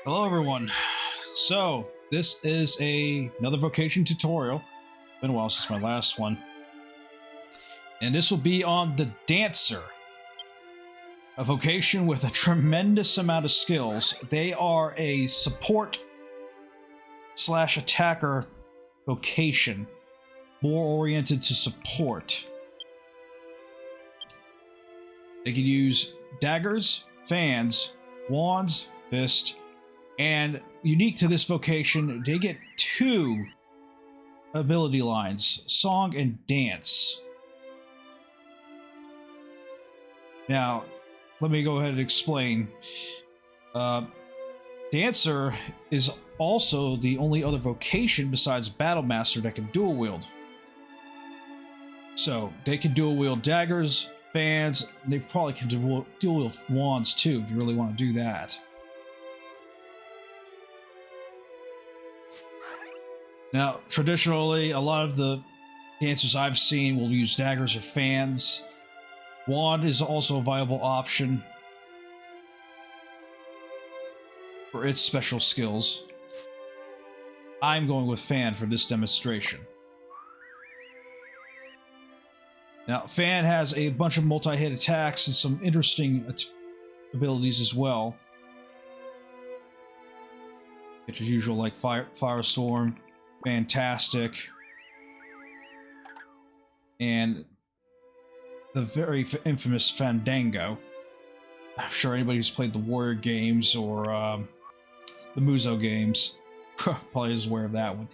Hello everyone. So this is another vocation tutorial. Been a while since my last one. And this will be on the Dancer. A vocation with a tremendous amount of skills. They are a support slash attacker vocation. More oriented to support. They can use daggers, fans, wands, fist, and unique to this vocation, they get two ability lines, song and dance. Now, let me go ahead and explain. Dancer is also the only other vocation besides Battle Master that can dual wield. So, they can dual wield daggers, fans, and they probably can dual wield wands too if you really want to do that. Now, traditionally, a lot of the dancers I've seen will use daggers or fans. Wand is also a viable option for its special skills. I'm going with fan for this demonstration. Now, fan has a bunch of multi-hit attacks and some interesting abilities as well. It's usual like Firestorm, Fantastic, and the very infamous Fandango. I'm sure anybody who's played the Warrior games or the Muzo games probably is aware of that one.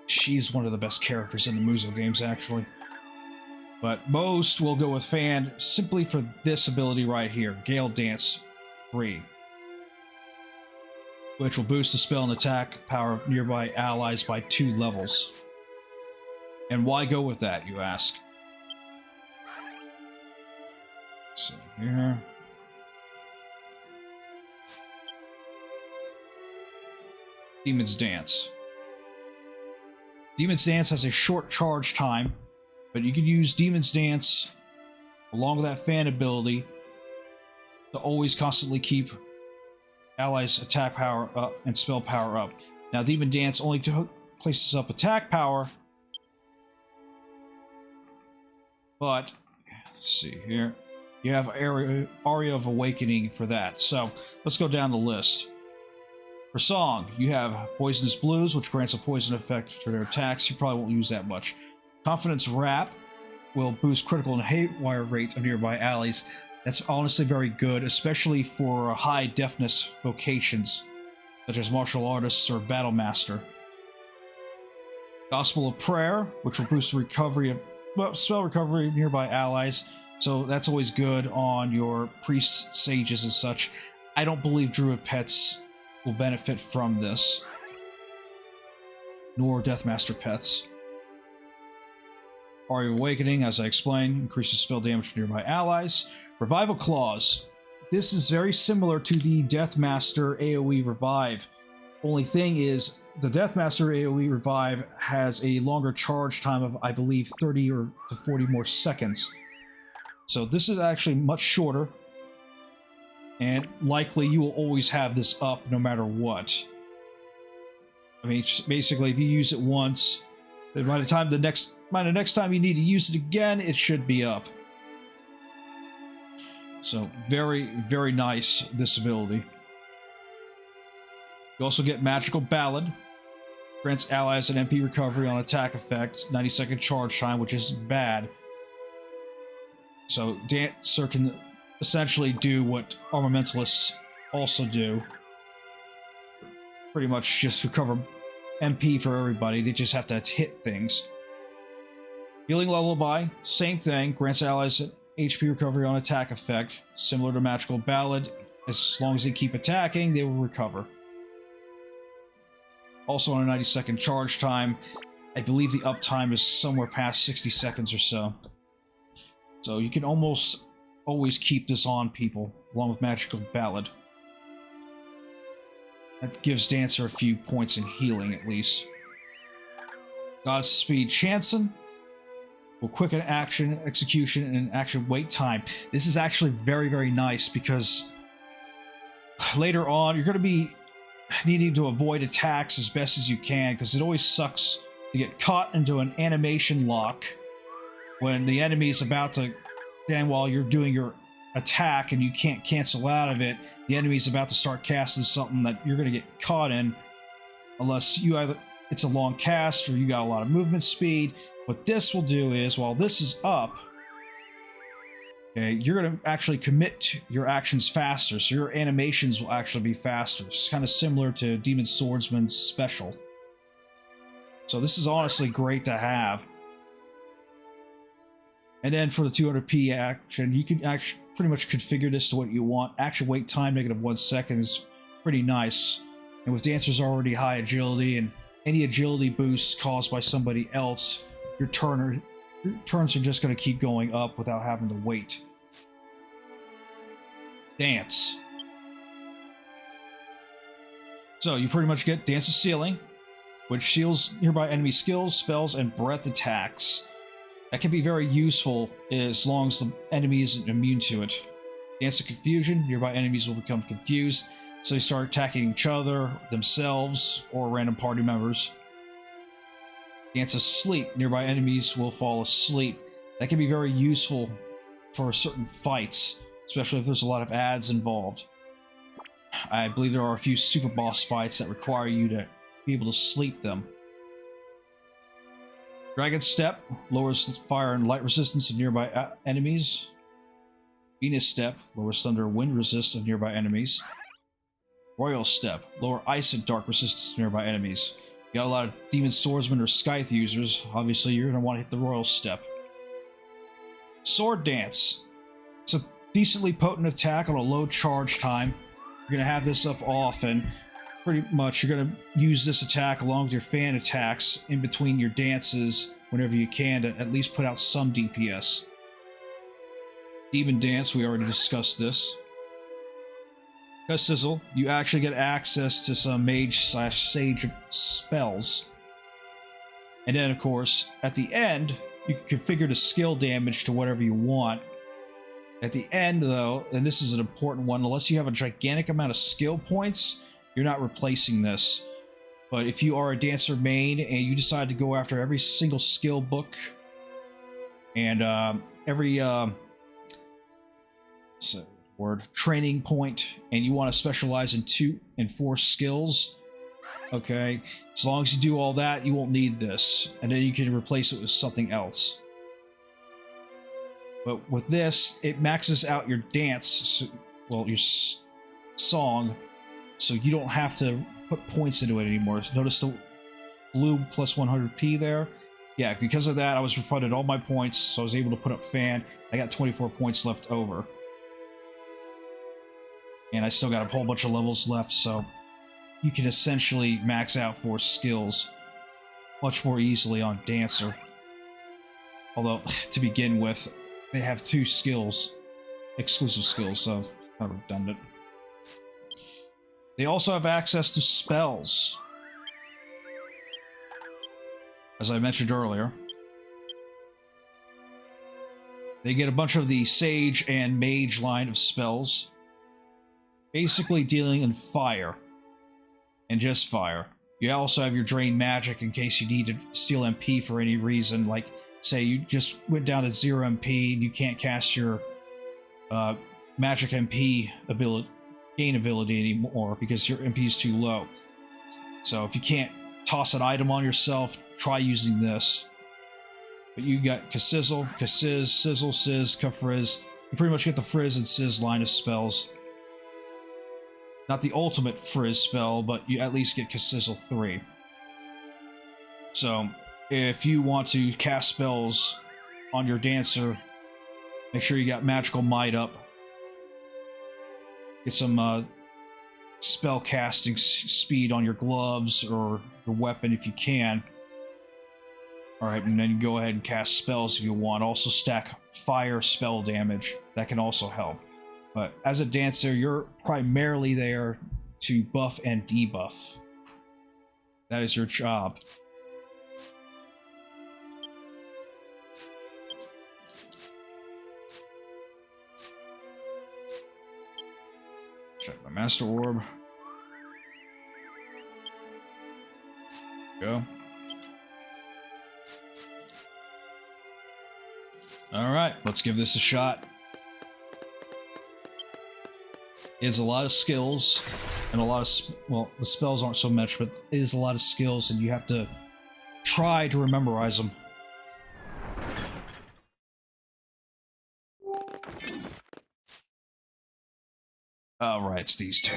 She's one of the best characters in the Muzo games, actually. But most will go with Fan simply for this ability right here, Gale Dance 3. Which will boost the spell and attack power of nearby allies by 2 levels. And why go with that, you ask? Let's see here. Demon's Dance. Demon's Dance has a short charge time, but you can use Demon's Dance along with that fan ability to always constantly keep allies' attack power up and spell power up. Now, Demon Dance only places up attack power, but let's see here. You have Aria of Awakening for that. So let's go down the list. For song, you have Poisonous Blues, which grants a poison effect to their attacks. You probably won't use that much. Confidence Rap will boost critical and haywire rate of nearby allies. That's honestly very good, especially for high deafness vocations, such as Martial Artists or Battle Master. Gospel of Prayer, which will boost the recovery of spell recovery of nearby allies. So that's always good on your priests, sages, and such. I don't believe druid pets will benefit from this, nor Deathmaster pets. Aria of Awakening, as I explained, increases spell damage to nearby allies. Revival Clause. This is very similar to the Deathmaster AoE Revive. Only thing is, the Deathmaster AoE Revive has a longer charge time of, I believe, 30 or to 40 more seconds. So this is actually much shorter, and likely you will always have this up no matter what. I mean, basically, if you use it once, then by the next time you need to use it again, it should be up. So very, very nice, this ability. You also get Magical Ballad. Grants allies an MP recovery on attack effect, 90-second charge time, which isn't bad. So Dancer can essentially do what Armamentalists also do. Pretty much just recover MP for everybody, they just have to hit things. Healing Lullaby, same thing, grants allies an HP recovery on attack effect, similar to Magical Ballad. As long as they keep attacking, they will recover. Also on a 90-second charge time. I believe the uptime is somewhere past 60 seconds or so. So you can almost always keep this on people, along with Magical Ballad. That gives Dancer a few points in healing, at least. Godspeed Chanson will quicken action, execution, and action wait time. This is actually very, very nice because Later on, you're going to be needing to avoid attacks as best as you can, because it always sucks to get caught into an animation lock when the enemy is about to, then while you're doing your attack and you can't cancel out of it, the enemy's about to start casting something that you're going to get caught in, unless you either it's a long cast or you got a lot of movement speed. What this will do is, while this is up, okay, you're going to actually commit your actions faster, so your animations will actually be faster. It's kind of similar to Demon Swordsman's special. So this is honestly great to have. And then for the 200p action, you can actually pretty much configure this to what you want. Action wait time, -1 second is pretty nice. And with Dancer's already high agility, and any agility boosts caused by somebody else, your turns are just going to keep going up without having to wait. Dance. So you pretty much get Dance of Sealing, which shields nearby enemy skills, spells, and breath attacks. That can be very useful as long as the enemy isn't immune to it. Dance of Confusion, nearby enemies will become confused, so they start attacking each other, themselves, or random party members. Dance of Sleep, nearby enemies will fall asleep. That can be very useful for certain fights, especially if there's a lot of ads involved. I believe there are a few super boss fights that require you to be able to sleep them. Dragon Step lowers fire and light resistance of nearby enemies. Venus Step lowers thunder and wind resist of nearby enemies. Royal Step lower ice and dark resistance of nearby enemies. You got a lot of Demon Swordsman or Scythe users. Obviously, you're going to want to hit the Royal Step. Sword Dance. It's a decently potent attack on a low charge time. You're going to have this up often. Pretty much, you're going to use this attack along with your fan attacks in between your dances whenever you can to at least put out some DPS. Demon Dance, we already discussed this. Sizzle, you actually get access to some mage/sage spells. And then, of course, at the end, you can configure the skill damage to whatever you want. At the end, though, and this is an important one, unless you have a gigantic amount of skill points, you're not replacing this. But if you are a Dancer main and you decide to go after every single skill book and every training point, and you want to specialize in 2 and 4 skills, okay, as long as you do all that, you won't need this, and then you can replace it with something else. But with this, it maxes out your dance, well, your song, so you don't have to put points into it anymore. Notice the blue plus 100p there? Yeah, because of that, I was refunded all my points, so I was able to put up fan. I got 24 points left over. And I still got a whole bunch of levels left, so you can essentially max out 4 skills much more easily on Dancer. Although, to begin with, they have 2 skills, exclusive skills, so kind of redundant. They also have access to spells. As I mentioned earlier, they get a bunch of the Sage and Mage line of spells, basically dealing in fire, and just fire. You also have your Drain Magic in case you need to steal MP for any reason, like, say you just went down to 0 MP and you can't cast your Magic MP gain ability anymore because your MP is too low. So if you can't toss an item on yourself, try using this. But you got Kassizzle, Kassiz, Sizzle, Sizz, Kafrizz. You pretty much get the Frizz and Sizz line of spells. Not the ultimate Frizz spell, but you at least get Kassizzle 3. So, if you want to cast spells on your Dancer, make sure you got Magical Might up. Get some spell casting speed on your gloves or your weapon if you can. Alright, and then you go ahead and cast spells if you want. Also stack fire spell damage. That can also help. But as a Dancer, you're primarily there to buff and debuff. That is your job. Check My Master Orb. Go. Alright, let's give this a shot. It's a lot of skills, and a lot of, well, the spells aren't so much, but it is a lot of skills, and you have to try to memorize them. Alright, it's these two.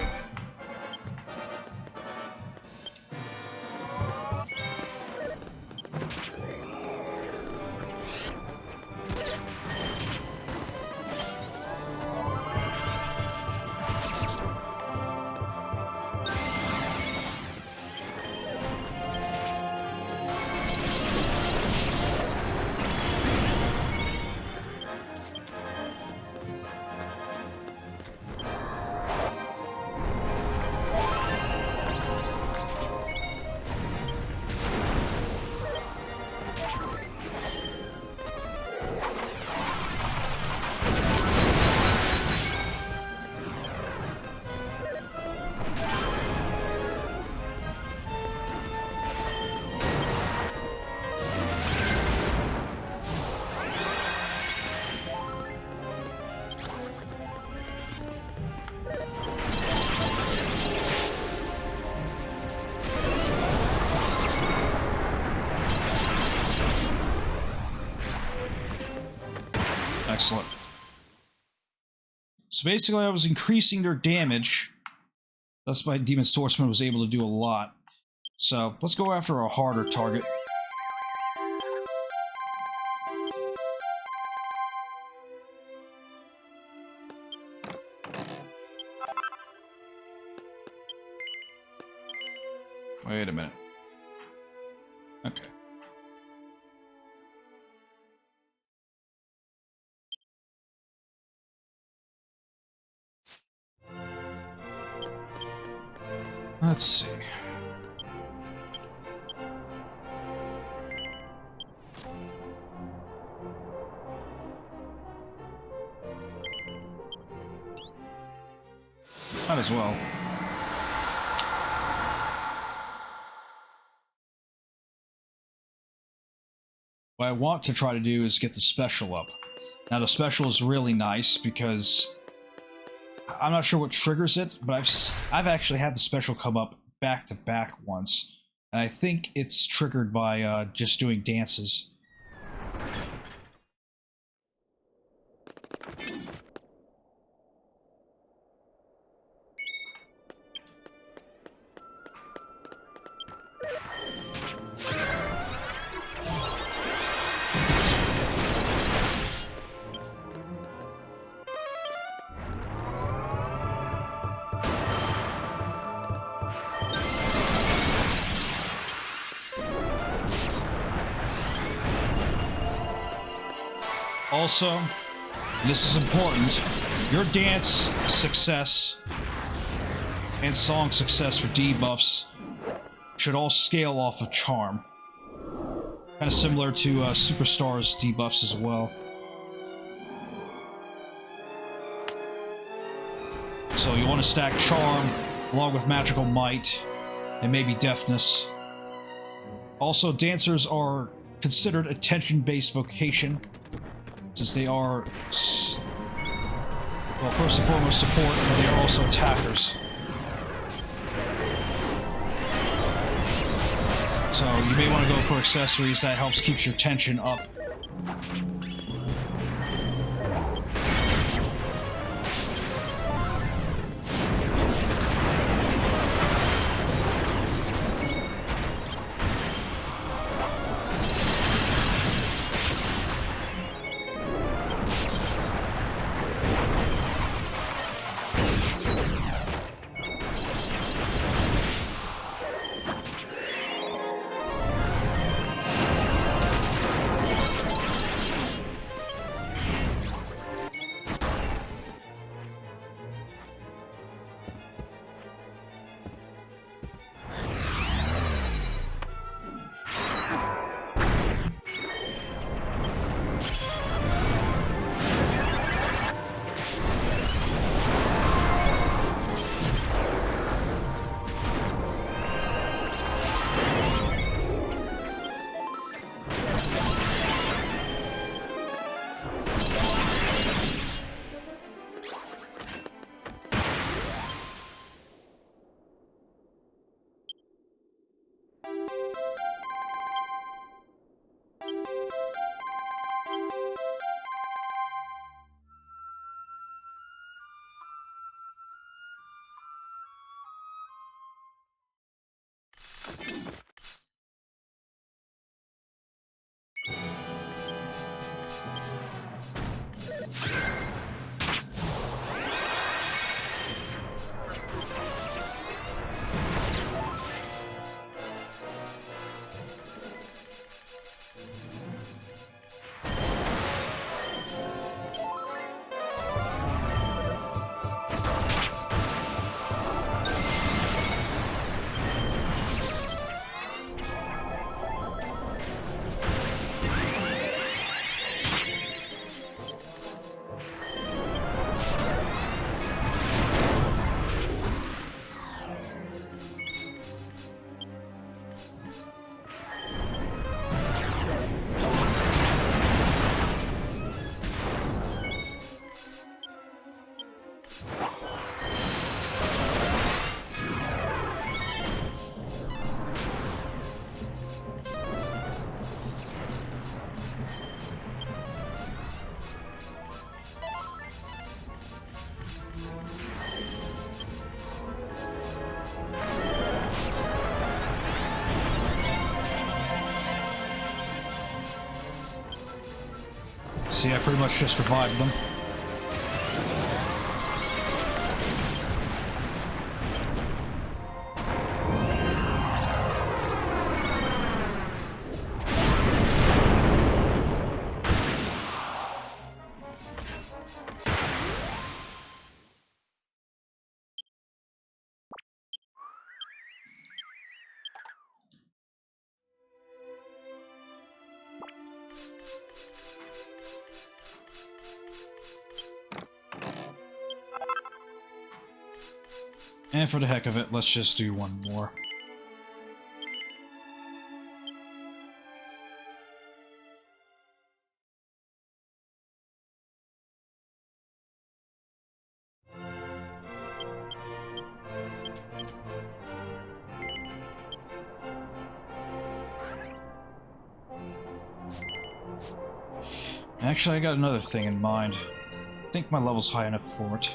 Excellent. So basically I was increasing their damage. That's why Demon Swordsman was able to do a lot. So let's go after a harder target. Wait a minute. Okay. Let's see. Might as well. What I want to try to do is get the special up. Now the special is really nice because I'm not sure what triggers it, but I've actually had the special come up back to back once, and I think it's triggered by just doing dances. Also, this is important, your dance success and song success for debuffs should all scale off of charm. Kind of similar to Superstar's debuffs as well. So you want to stack charm along with magical might and maybe deafness. Also, dancers are considered attention-based vocation, since they are, well, first and foremost support, but they are also attackers. So you may want to go for accessories that helps keep your tension up. See, I pretty much just revived them. And for the heck of it, let's just do one more. Actually, I got another thing in mind. I think my level's high enough for it.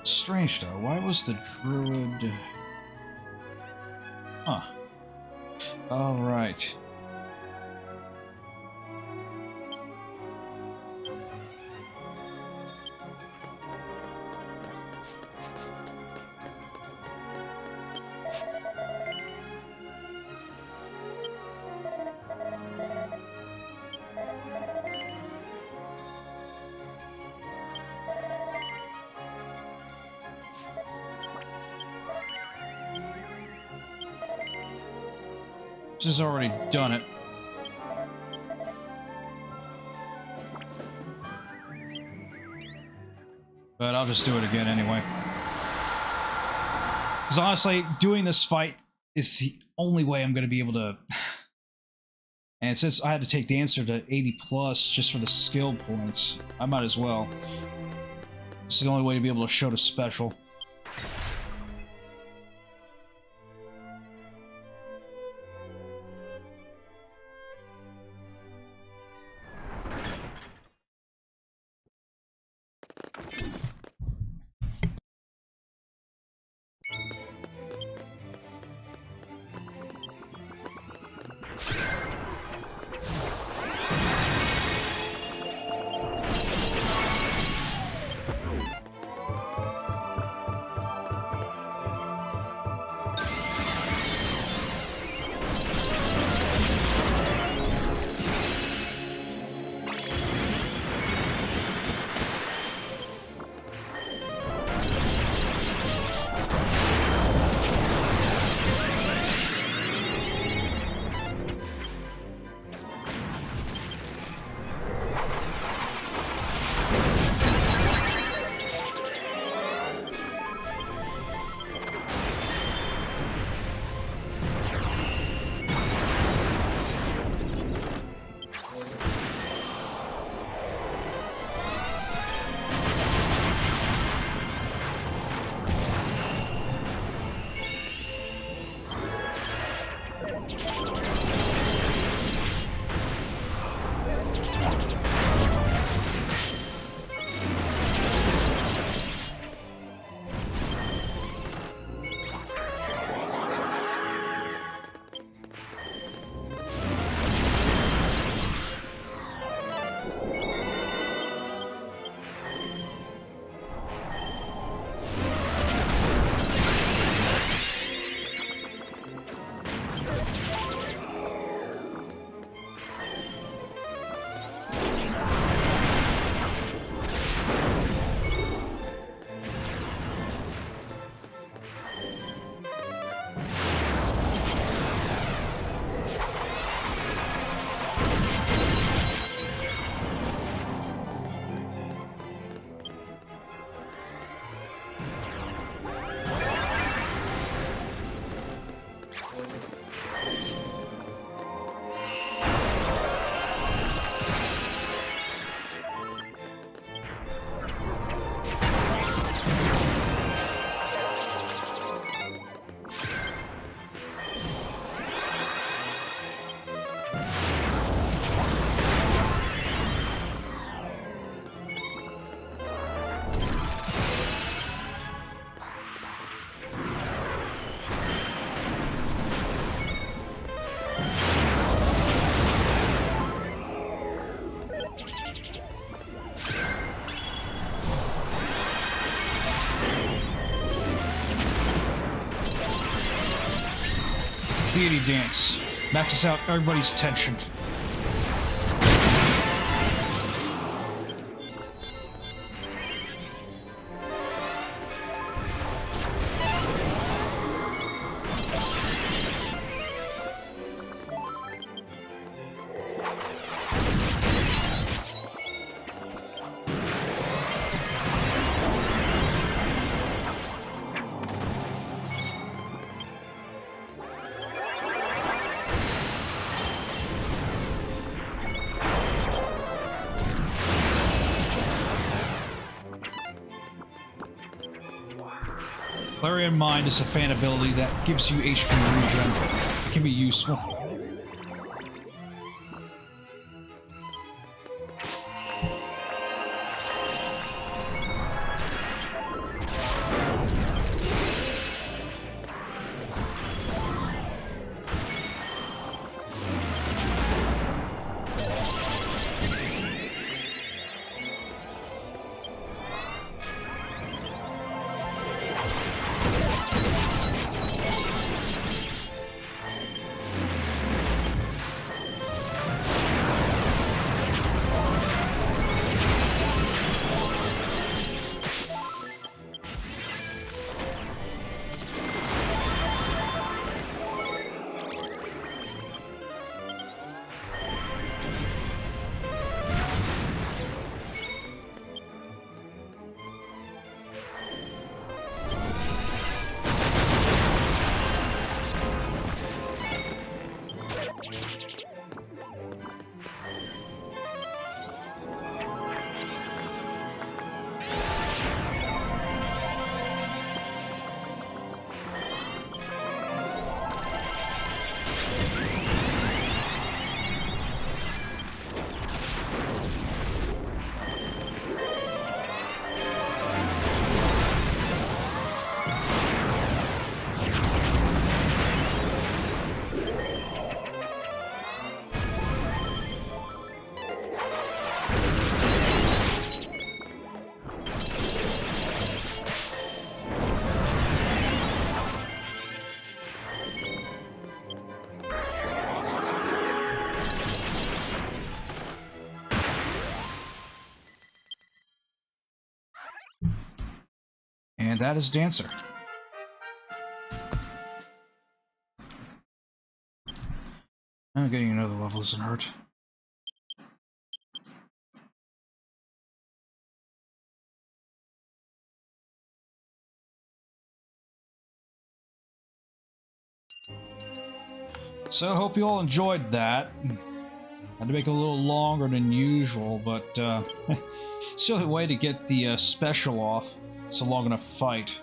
Strange though, why was the druid... Huh. Oh, right. This has already done it. But I'll just do it again anyway. Because honestly, doing this fight is the only way I'm going to be able to... And since I had to take Dancer to 80 plus just for the skill points, I might as well. This is the only way to be able to show the special. deity dance. Maxes out everybody's tension. Clarion Mind is a fan ability that gives you HP regen. It can be useful. And that is Dancer. Getting another level doesn't hurt. So I hope you all enjoyed that. Had to make it a little longer than usual, but it's the only way to get the special off. It's a long enough fight.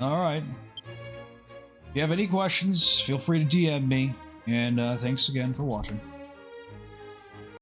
Alright. If you have any questions, feel free to DM me, and thanks again for watching.